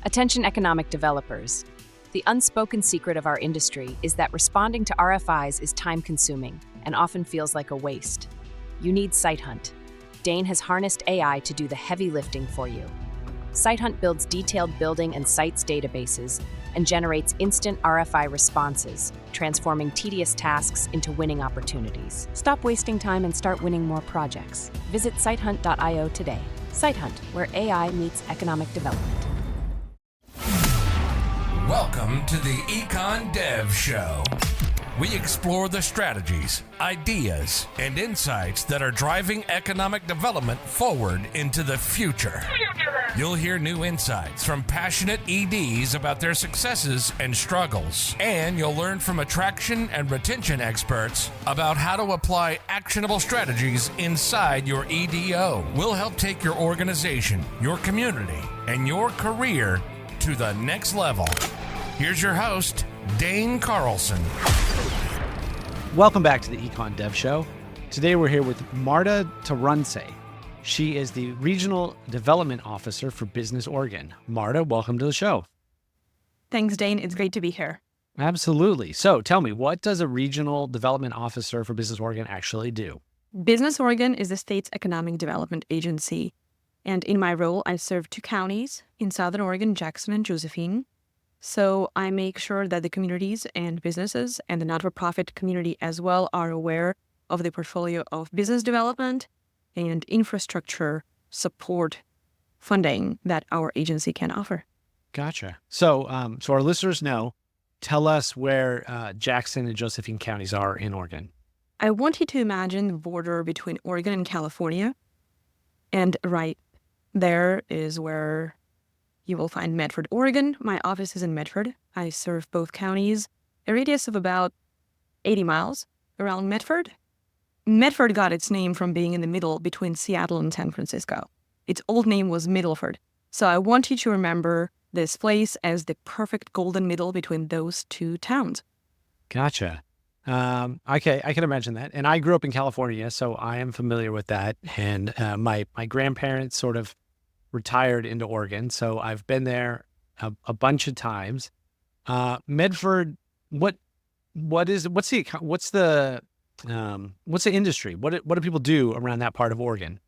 Attention economic developers. The unspoken secret of our industry is that responding to RFIs is time-consuming and often feels like a waste. You need SiteHunt. Dane has harnessed AI to do the heavy lifting for you. SiteHunt builds detailed building and sites databases and generates instant RFI responses, transforming tedious tasks into winning opportunities. Stop wasting time and start winning more projects. Visit sitehunt.io today. SiteHunt, where AI meets economic development. Welcome to the Econ Dev Show. We explore the strategies, ideas, and insights that are driving economic development forward into the future. You'll hear new insights from passionate EDs about their successes and struggles. And you'll learn from attraction and retention experts about how to apply actionable strategies inside your EDO. We'll help take your organization, your community, and your career to the next level. Here's your host, Dane Carlson. Welcome back to the Econ Dev Show. Today we're here with Marta Tarantsey. She is the Regional Development Officer for Business Oregon. Marta, welcome to the show. Thanks, Dane. It's great to be here. Absolutely. So tell me, what does a Regional Development Officer for Business Oregon actually do? Business Oregon is the state's economic development agency. And in my role, I serve 2 counties in Southern Oregon, Jackson and Josephine. So I make sure that the communities and businesses and the not-for-profit community as well are aware of the portfolio of business development and infrastructure support funding that our agency can offer. Gotcha. So our listeners know, tell us where Jackson and Josephine counties are in Oregon. I want you to imagine the border between Oregon and California. And right there is where you will find Medford, Oregon. My office is in Medford. I serve both counties, a radius of about 80 miles around Medford. Medford got its name from being in the middle between Seattle and San Francisco. Its old name was Middleford. So I want you to remember this place as the perfect golden middle between those 2 towns. Gotcha. Okay, I can imagine that. And I grew up in California, so I am familiar with that. And my grandparents sort of retired into Oregon, so I've been there a bunch of times. Medford, what's the industry? What do people do around that part of Oregon?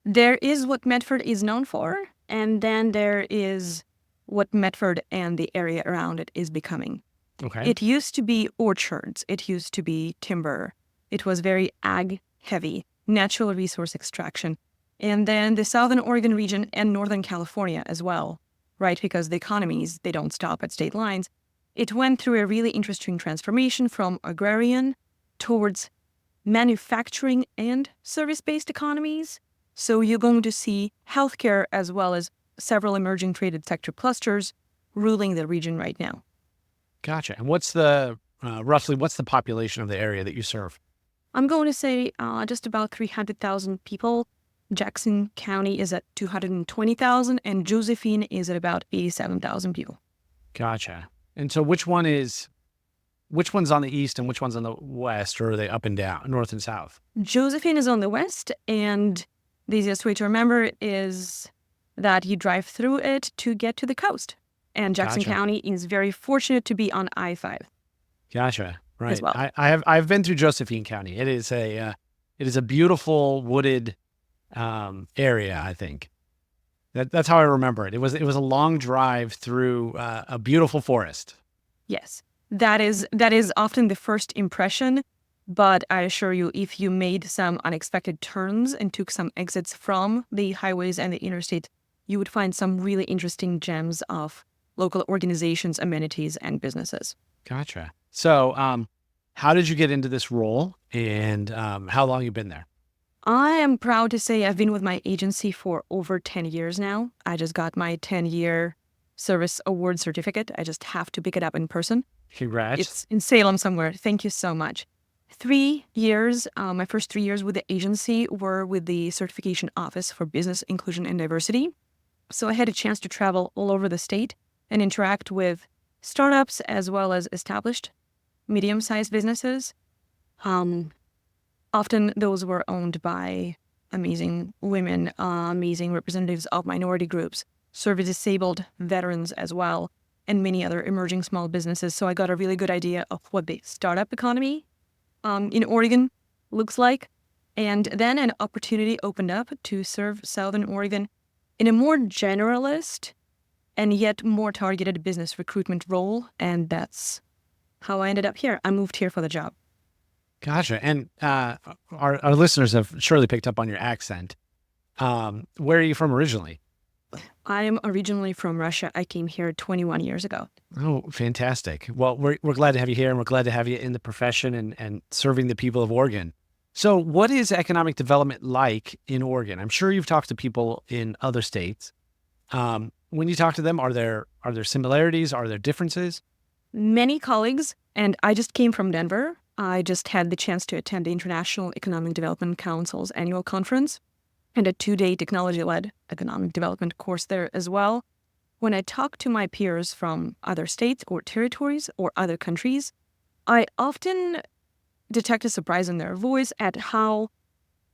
There is what Medford is known for, and then there is what Medford and the area around it is becoming. Okay. It used to be orchards. It used to be timber. It was very ag heavy, natural resource extraction. And then the Southern Oregon region and Northern California as well, right? Because the economies, they don't stop at state lines. It went through a really interesting transformation from agrarian towards manufacturing and service-based economies. So you're going to see healthcare as well as several emerging traded sector clusters ruling the region right now. Gotcha. And what's roughly what's the population of the area that you serve? I'm going to say just about 300,000 people. Jackson County is at 220,000 and Josephine is at about 87,000 people. Gotcha. And so which one's on the east and which one's on the west, or are they up and down, north and south? Josephine is on the west, and the easiest way to remember is that you drive through it to get to the coast. And Jackson Gotcha. County is very fortunate to be on I-5. Gotcha. Right. As well. I've been through Josephine County. It is a beautiful wooded area, I think. That's how I remember it. It was a long drive through a beautiful forest. Yes, that is often the first impression, but I assure you, if you made some unexpected turns and took some exits from the highways and the interstate, you would find some really interesting gems of local organizations, amenities, and businesses. Gotcha. So how did you get into this role, and how long you been there? I am proud to say I've been with my agency for over 10 years now. I just got my 10-year service award certificate. I just have to pick it up in person. Congrats. It's in Salem somewhere. Thank you so much. 3 years, my first 3 years with the agency were with the Certification Office for Business Inclusion and Diversity. So I had a chance to travel all over the state and interact with startups as well as established medium-sized businesses. Often those were owned by amazing women, amazing representatives of minority groups. service disabled veterans as well, and many other emerging small businesses. So I got a really good idea of what the startup economy in Oregon looks like. And then an opportunity opened up to serve Southern Oregon in a more generalist and yet more targeted business recruitment role. And that's how I ended up here. I moved here for the job. Gotcha. And our listeners have surely picked up on your accent. Where are you from originally? I'm originally from Russia. I came here 21 years ago. Oh, fantastic. Well, we're glad to have you here, and we're glad to have you in the profession and serving the people of Oregon. So what is economic development like in Oregon? I'm sure you've talked to people in other states. When you talk to them, are there similarities? Are there differences? Many colleagues, and I just came from Denver. I just had the chance to attend the International Economic Development Council's annual conference and a 2-day technology-led economic development course there as well. When I talk to my peers from other states or territories or other countries, I often detect a surprise in their voice at how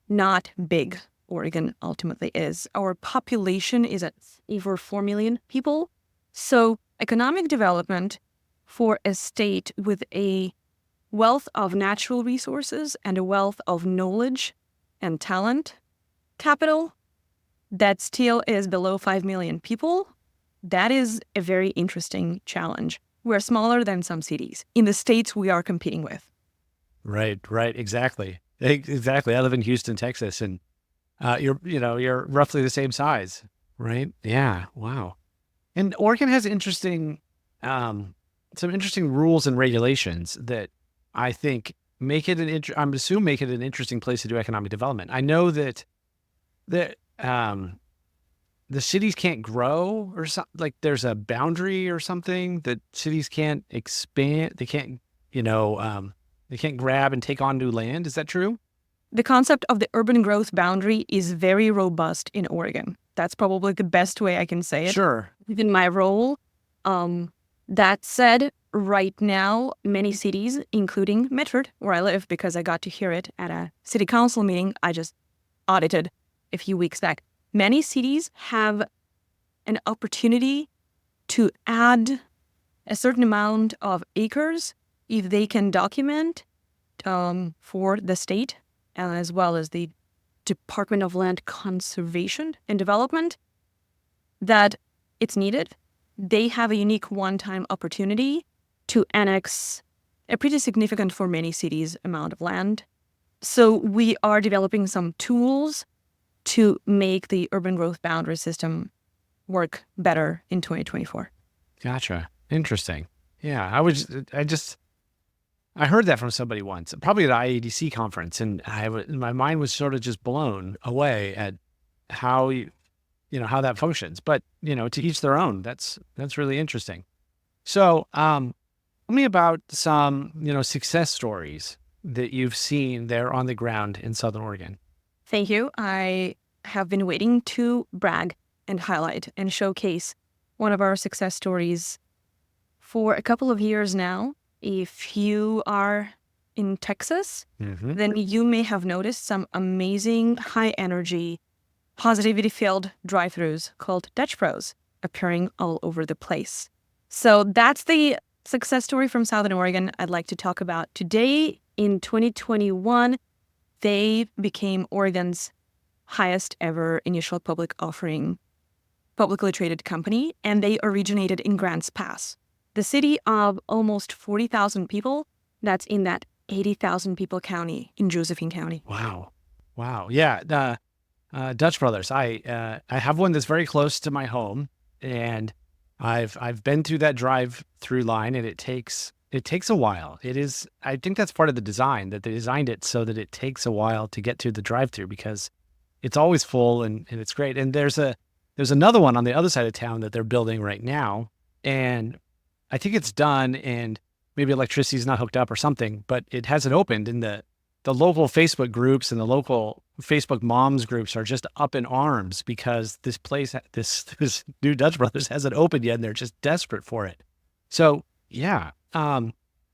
not big Oregon ultimately is. Our population is at over 4 million people. So economic development for a state with a wealth of natural resources and a wealth of knowledge and talent capital that still is below 5 million people, that is a very interesting challenge. We're smaller than some cities in the states we are competing with. Right, exactly. Exactly. I live in Houston, Texas, and you're roughly the same size, right? Yeah. Wow. And Oregon has some interesting rules and regulations that I think make it make it an interesting place to do economic development. I know that the cities can't grow or something, like there's a boundary or something that cities can't expand. They can't, they can't grab and take on new land. Is that true? The concept of the urban growth boundary is very robust in Oregon. That's probably the best way I can say it. Sure. Within my role. That said, right now, many cities, including Medford, where I live, because I got to hear it at a city council meeting I just audited a few weeks back, many cities have an opportunity to add a certain amount of acres if they can document for the state as well as the Department of Land Conservation and Development that it's needed. They have a unique one-time opportunity to annex a pretty significant for many cities amount of land. So we are developing some tools to make the urban growth boundary system work better in 2024. Gotcha. Interesting. Yeah, I heard that from somebody once, probably at an IADC conference, and my mind was sort of just blown away at how how that functions. But to each their own. That's really interesting. So, tell me about some success stories that you've seen there on the ground in Southern Oregon. Thank you. I have been waiting to brag and highlight and showcase one of our success stories for a couple of years now. If you are in Texas, then you may have noticed some amazing high-energy, positivity-filled drive-thrus called Dutch Bros appearing all over the place. So that's the success story from Southern Oregon I'd like to talk about today. In 2021, they became Oregon's highest ever initial public offering publicly traded company, and they originated in Grants Pass, the city of almost 40,000 people that's in that 80,000 people county in Josephine County. Wow. Yeah. Dutch Brothers. I have one that's very close to my home, and I've been through that drive-through line, and it takes a while. I think that's part of the design, that they designed it so that it takes a while to get to the drive-through because it's always full and it's great. And there's another one on the other side of town that they're building right now, and I think it's done, and maybe electricity's not hooked up or something, but it hasn't opened. And the local Facebook groups and the local Facebook moms groups are just up in arms because this place, this new Dutch Brothers hasn't opened yet, and they're just desperate for it. So yeah.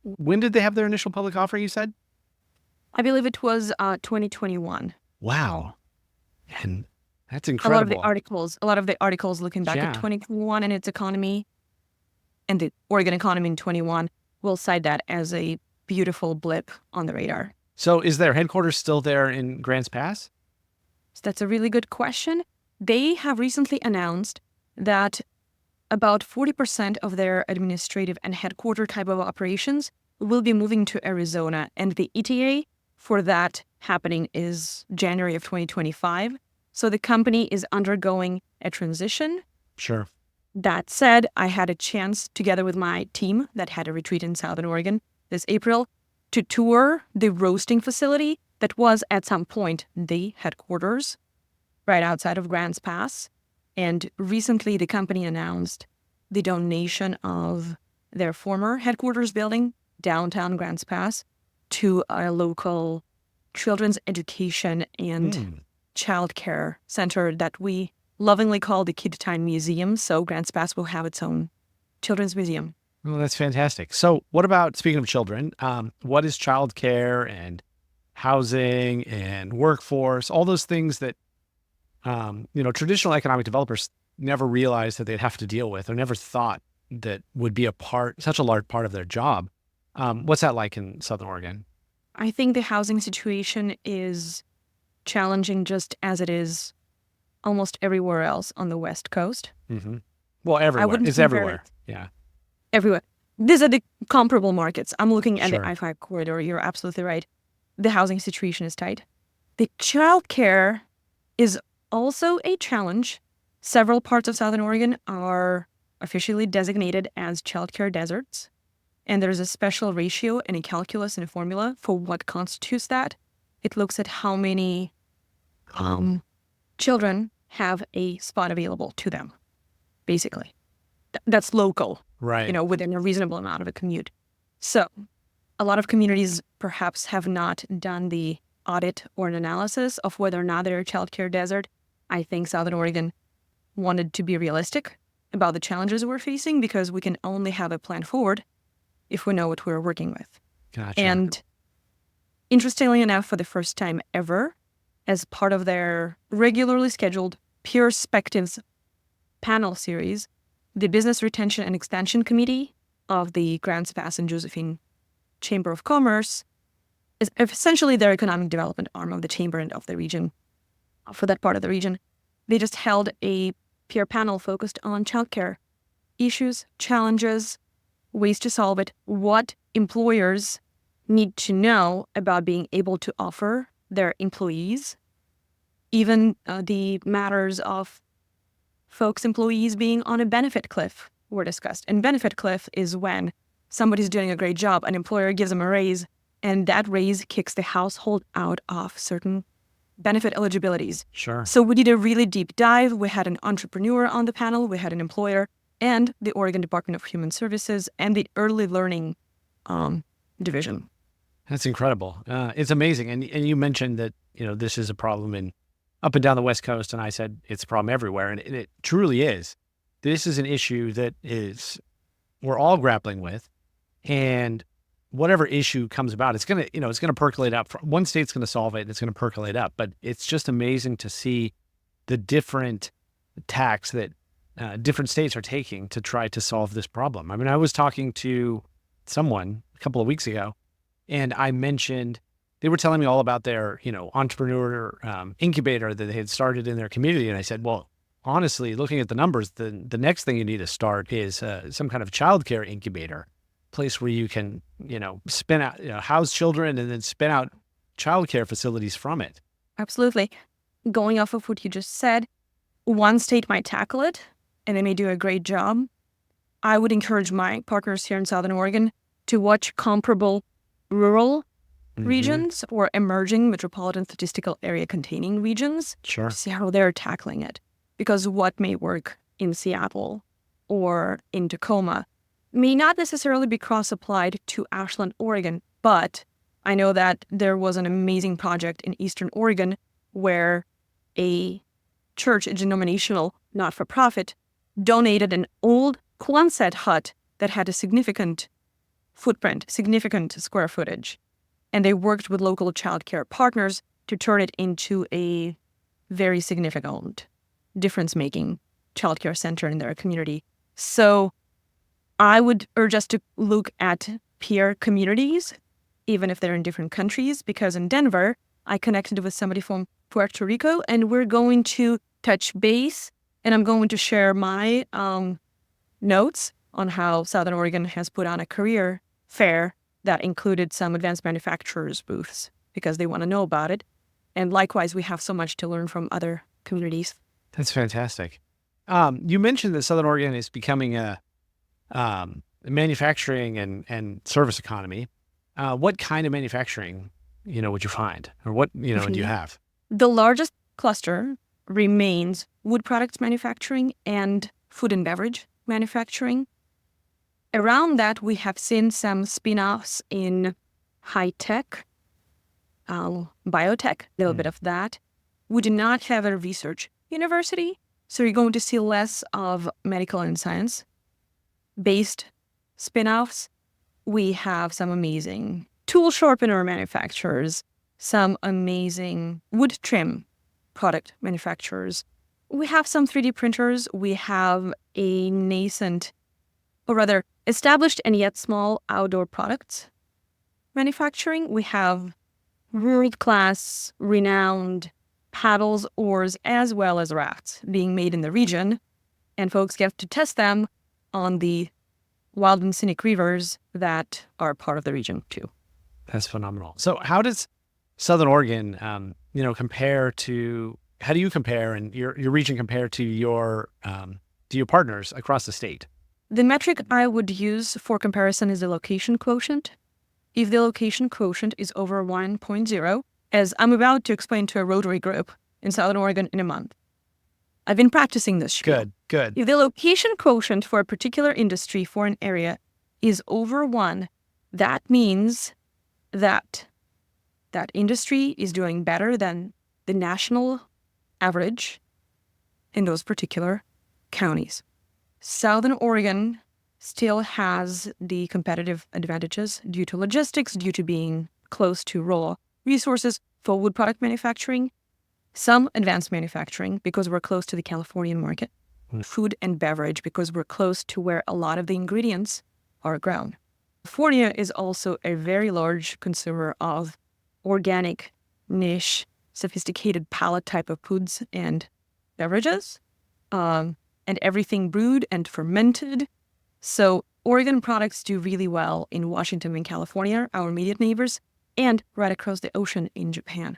When did they have their initial public offering, you said? I believe it was 2021. Wow. And That's A incredible. a lot of the articles looking back at 2021 and its economy and the Oregon economy in 21 will cite that as a beautiful blip on the radar. So is their headquarters still there in Grants Pass? So that's a really good question. They have recently announced that about 40% of their administrative and headquarter type of operations will be moving to Arizona, and the ETA for that happening is January of 2025. So the company is undergoing a transition. Sure. That said, I had a chance, together with my team that had a retreat in Southern Oregon this April, to tour the roasting facility that was at some point the headquarters right outside of Grants Pass. And recently the company announced the donation of their former headquarters building, downtown Grants Pass, to a local children's education and childcare center that we lovingly call the Kid Time Museum. So Grants Pass will have its own children's museum. Well, that's fantastic. So what about, speaking of children, what is childcare and housing and workforce, all those things that, traditional economic developers never realized that they'd have to deal with or never thought that would be such a large part of their job. What's that like in Southern Oregon? I think the housing situation is challenging just as it is almost everywhere else on the West Coast. Mm-hmm. Well, everywhere. It's everywhere. Yeah. Everywhere. These are the comparable markets. I'm looking at Sure. the I-5 corridor. You're absolutely right. The housing situation is tight. The childcare is also a challenge. Several parts of Southern Oregon are officially designated as childcare deserts. And there's a special ratio and a calculus and a formula for what constitutes that. It looks at how many children have a spot available to them, basically. That's local, Right. within a reasonable amount of a commute. So a lot of communities perhaps have not done the audit or an analysis of whether or not they're a childcare desert. I think Southern Oregon wanted to be realistic about the challenges we're facing because we can only have a plan forward if we know what we're working with. Gotcha. And interestingly enough, for the first time ever, as part of their regularly scheduled Perspectives panel series, the Business Retention and Expansion Committee of the Grants Pass and Josephine Chamber of Commerce is essentially their economic development arm of the chamber and of the region. For that part of the region, they just held a peer panel focused on childcare issues, challenges, ways to solve it, what employers need to know about being able to offer their employees, even the matters of employees being on a benefit cliff were discussed. And benefit cliff is when somebody's doing a great job, an employer gives them a raise, and that raise kicks the household out of certain benefit eligibilities. Sure. So we did a really deep dive. We had an entrepreneur on the panel, we had an employer, and the Oregon Department of Human Services and the Early Learning Division. That's incredible. It's amazing. And you mentioned that, this is a problem up and down the West Coast. And I said, it's a problem everywhere. And it truly is. This is an issue that we're all grappling with. And whatever issue comes about, it's going to percolate up. One state's going to solve it and it's going to percolate up. But it's just amazing to see the different tacks that different states are taking to try to solve this problem. I mean, I was talking to someone a couple of weeks ago, and I mentioned, they were telling me all about their, entrepreneur incubator that they had started in their community. And I said, well, honestly, looking at the numbers, the next thing you need to start is some kind of childcare incubator, place where you can, spin out, house children and then spin out childcare facilities from it. Absolutely. Going off of what you just said, one state might tackle it, and they may do a great job. I would encourage my partners here in Southern Oregon to watch comparable rural regions or emerging metropolitan statistical area containing regions. Sure. To see how they're tackling it. Because what may work in Seattle or in Tacoma may not necessarily be cross-applied to Ashland, Oregon, but I know that there was an amazing project in Eastern Oregon where a church, a denominational not-for-profit, donated an old Quonset hut that had a significant footprint, significant square footage. And they worked with local childcare partners to turn it into a very significant difference-making childcare center in their community. So I would urge us to look at peer communities, even if they're in different countries, because in Denver, I connected with somebody from Puerto Rico, and we're going to touch base, and I'm going to share my notes on how Southern Oregon has put on a career fair that included some advanced manufacturers booths because they want to know about it. And likewise, we have so much to learn from other communities. That's fantastic. You mentioned that Southern Oregon is becoming a manufacturing and service economy. What kind of manufacturing, would you find, or what, do you have? The largest cluster remains wood products manufacturing and food and beverage manufacturing. Around that, we have seen some spin-offs in high tech, biotech, a little bit of that. We do not have a research university, so you're going to see less of medical and science-based spin-offs. We have some amazing tool sharpener manufacturers, some amazing wood trim product manufacturers. We have some 3D printers. We have a nascent, or rather established and yet small outdoor products manufacturing. We have world-class, renowned paddles, oars, as well as rafts being made in the region. And folks get to test them on the wild and scenic rivers that are part of the region too. That's phenomenal. So how does Southern Oregon, compare to, how do you compare and your region compare to your partners across the state? The metric I would use for comparison is the location quotient. If the location quotient is over 1.0, as I'm about to explain to a Rotary group in Southern Oregon in a month, I've been practicing this spiel. Good. If the location quotient for a particular industry for an area is over 1, that means that that industry is doing better than the national average in those particular counties. Southern Oregon still has the competitive advantages due to logistics, due to being close to raw resources for wood product manufacturing, some advanced manufacturing because we're close to the Californian market, food and beverage because we're close to where a lot of the ingredients are grown. California is also a very large consumer of organic, niche, sophisticated palate type of foods and beverages, and everything brewed and fermented. So Oregon products do really well in Washington and California, our immediate neighbors, and right across the ocean in Japan.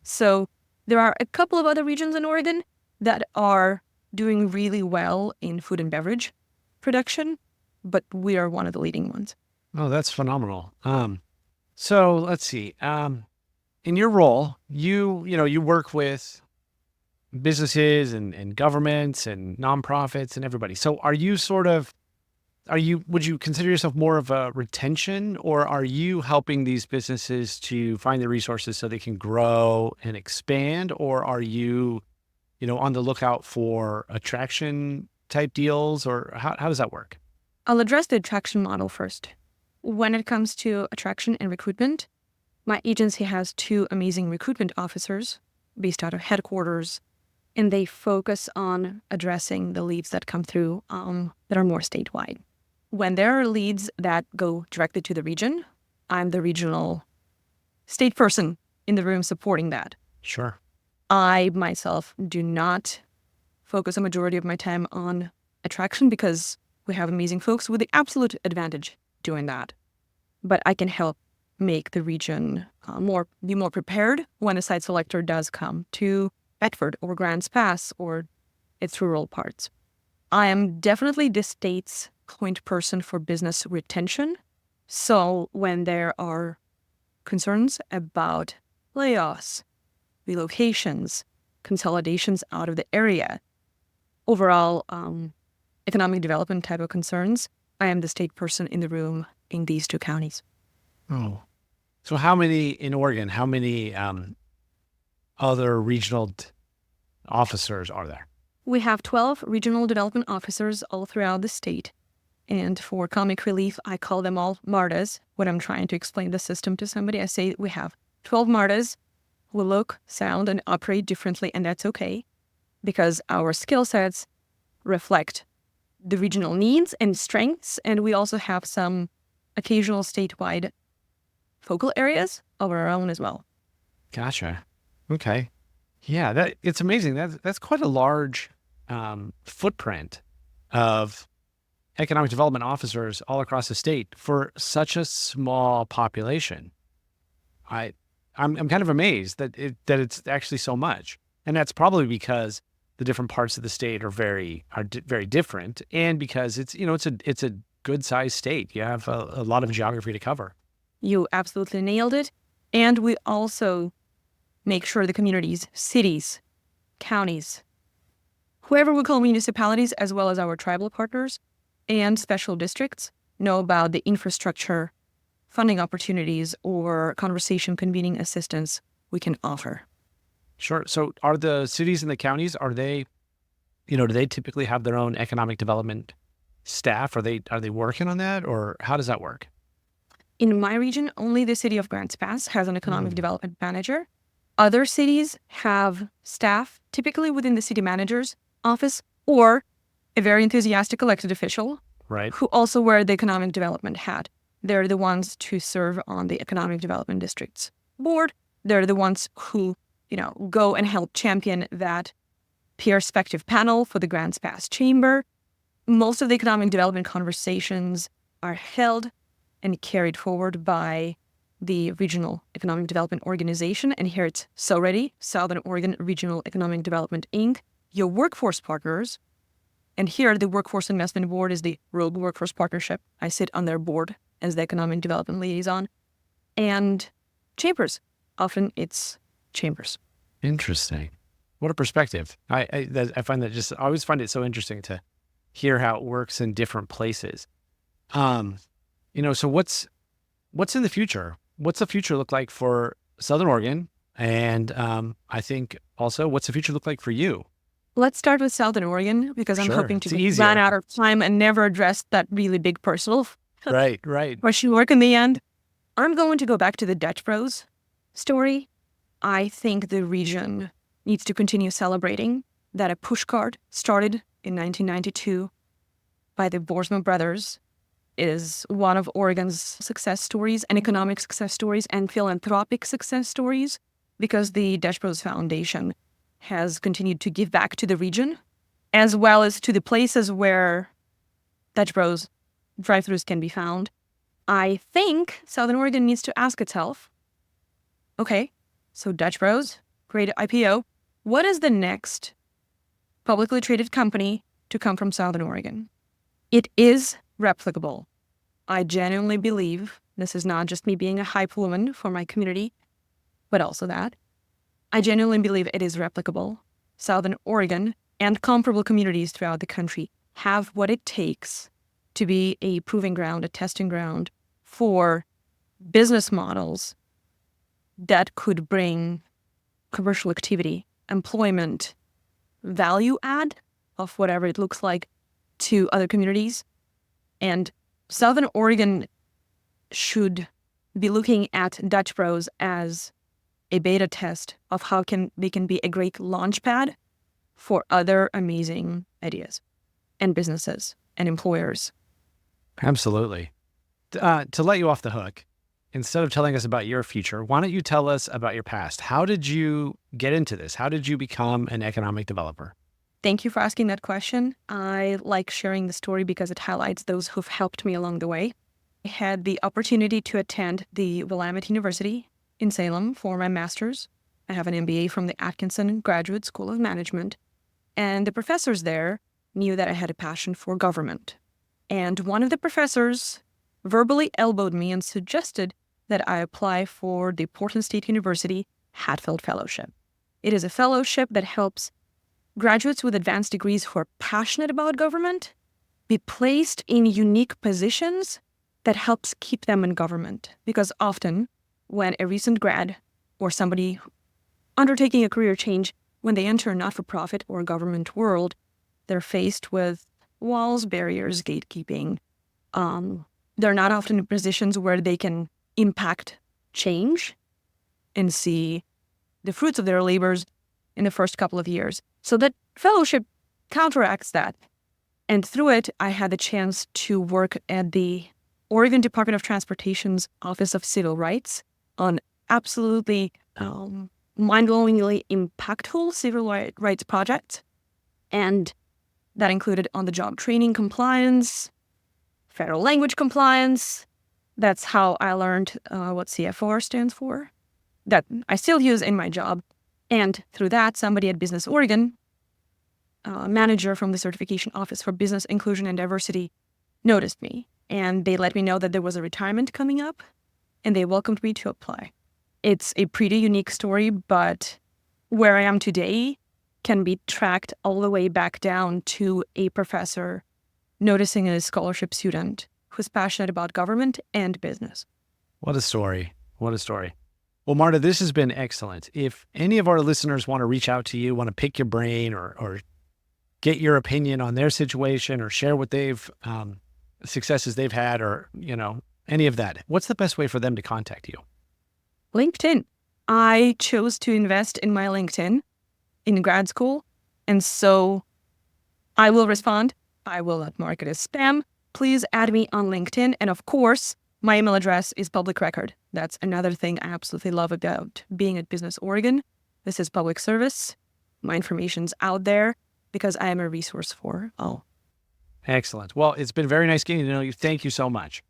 So there are a couple of other regions in Oregon that are doing really well in food and beverage production, but we are one of the leading ones. Oh, that's phenomenal. So let's see. In your role, you work with businesses and governments and nonprofits and everybody. So would you consider yourself more of a retention, or are you helping these businesses to find the resources so they can grow and expand? Or are you, on the lookout for attraction type deals, or how does that work? I'll address the attraction model first. When it comes to attraction and recruitment, my agency has 2 amazing recruitment officers based out of headquarters, and they focus on addressing the leads that come through that are more statewide. When there are leads that go directly to the region, I'm the regional state person in the room supporting that. Sure. I myself do not focus a majority of my time on attraction because we have amazing folks with the absolute advantage doing that. But I can help make the region be more prepared when a site selector does come to Bedford or Grants Pass or its rural parts. I am definitely the state's point person for business retention. So when there are concerns about layoffs, relocations, consolidations out of the area, overall economic development type of concerns, I am the state person in the room in these 2 counties. Oh, so how many in Oregon? How many other regional officers are there? We have 12 regional development officers all throughout the state. And for comic relief, I call them all MARTAs. When I'm trying to explain the system to somebody, I say we have 12 MARTAs will look, sound, and operate differently, and that's okay because our skill sets reflect the regional needs and strengths, and we also have some occasional statewide focal areas of our own as well. Gotcha. Okay. Yeah, it's amazing. That's quite a large footprint of economic development officers all across the state for such a small population. I'm kind of amazed that it's actually so much, and that's probably because the different parts of the state are very different, and because it's a good sized state. You have a lot of geography to cover. You absolutely nailed it. And we also make sure the communities, cities, counties, whoever we call municipalities, as well as our tribal partners and special districts, know about the infrastructure, funding opportunities, or conversation convening assistance we can offer. Sure. So are the cities and the counties, do they typically have their own economic development staff? Are they working on that, or how does that work? In my region, only the city of Grants Pass has an economic development manager. Other cities have staff, typically within the city manager's office, or a very enthusiastic elected official, right, who also wear the economic development hat. They're the ones to serve on the economic development district's board. They're the ones who, go and help champion that perspective panel for the Grants Pass Chamber. Most of the economic development conversations are held and carried forward by the Regional Economic Development Organization, and here it's SOREDI, Southern Oregon Regional Economic Development, Inc., your workforce partners, and here the Workforce Investment Board is the Rural Workforce Partnership. I sit on their board as the Economic Development Liaison, and chambers. Often it's chambers. Interesting. What a perspective. I find that I always find it so interesting to hear how it works in different places. So what's in the future? What's the future look like for Southern Oregon? And I think also, what's the future look like for you? Let's start with Southern Oregon, because I'm hoping to run out of time and never address that really big personal right question work in the end. I'm going to go back to the Dutch Bros story. I think the region needs to continue celebrating that a pushcart started in 1992 by the Boersma brothers is one of Oregon's success stories, and economic success stories, and philanthropic success stories, because the Dutch Bros Foundation has continued to give back to the region, as well as to the places where Dutch Bros drive-thrus can be found. I think Southern Oregon needs to ask itself, okay, so Dutch Bros, great IPO, what is the next publicly traded company to come from Southern Oregon? It is replicable. I genuinely believe, this is not just me being a hype woman for my community, but also that, I genuinely believe it is replicable. Southern Oregon and comparable communities throughout the country have what it takes to be a proving ground, a testing ground for business models that could bring commercial activity, employment, value add of whatever it looks like to other communities. And Southern Oregon should be looking at Dutch Bros as a beta test of how they can be a great launch pad for other amazing ideas and businesses and employers. Absolutely. To let you off the hook, instead of telling us about your future, why don't you tell us about your past? How did you get into this? How did you become an economic developer? Thank you for asking that question. I like sharing the story because it highlights those who've helped me along the way. I had the opportunity to attend the Willamette University in Salem for my master's. I have an MBA from the Atkinson Graduate School of Management, and the professors there knew that I had a passion for government. And one of the professors verbally elbowed me and suggested that I apply for the Portland State University Hatfield Fellowship. It is a fellowship that helps graduates with advanced degrees who are passionate about government be placed in unique positions that helps keep them in government. Because often, when a recent grad or somebody undertaking a career change, when they enter a not-for-profit or government world, they're faced with walls, barriers, gatekeeping. They're not often in positions where they can impact change and see the fruits of their labors in the first couple of years. So that fellowship counteracts that. And through it, I had the chance to work at the Oregon Department of Transportation's Office of Civil Rights on absolutely mind-blowingly impactful civil rights projects. And that included on-the-job training compliance, federal language compliance. That's how I learned what CFR stands for, that I still use in my job. And through that, somebody at Business Oregon, manager from the Certification Office for Business Inclusion and Diversity, noticed me. And they let me know that there was a retirement coming up, and they welcomed me to apply. It's a pretty unique story, but where I am today can be tracked all the way back down to a professor noticing a scholarship student who's passionate about government and business. What a story. What a story. Well, Marta, this has been excellent. If any of our listeners want to reach out to you, want to pick your brain or get your opinion on their situation or share what they've, successes they've had or, any of that, what's the best way for them to contact you? LinkedIn. I chose to invest in my LinkedIn in grad school, and so I will respond. I will not mark it as spam. Please add me on LinkedIn. And of course, my email address is public record. That's another thing I absolutely love about being at Business Oregon. This is public service. My information's out there because I am a resource for all. Excellent. Well, it's been very nice getting to know you. Thank you so much.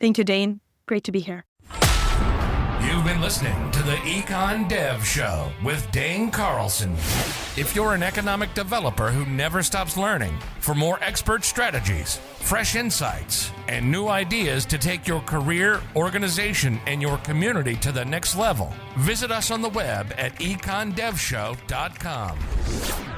Thank you, Dane. Great to be here. You've been listening to the Econ Dev Show with Dane Carlson. If you're an economic developer who never stops learning, for more expert strategies, fresh insights, and new ideas to take your career, organization, and your community to the next level, visit us on the web at econdevshow.com.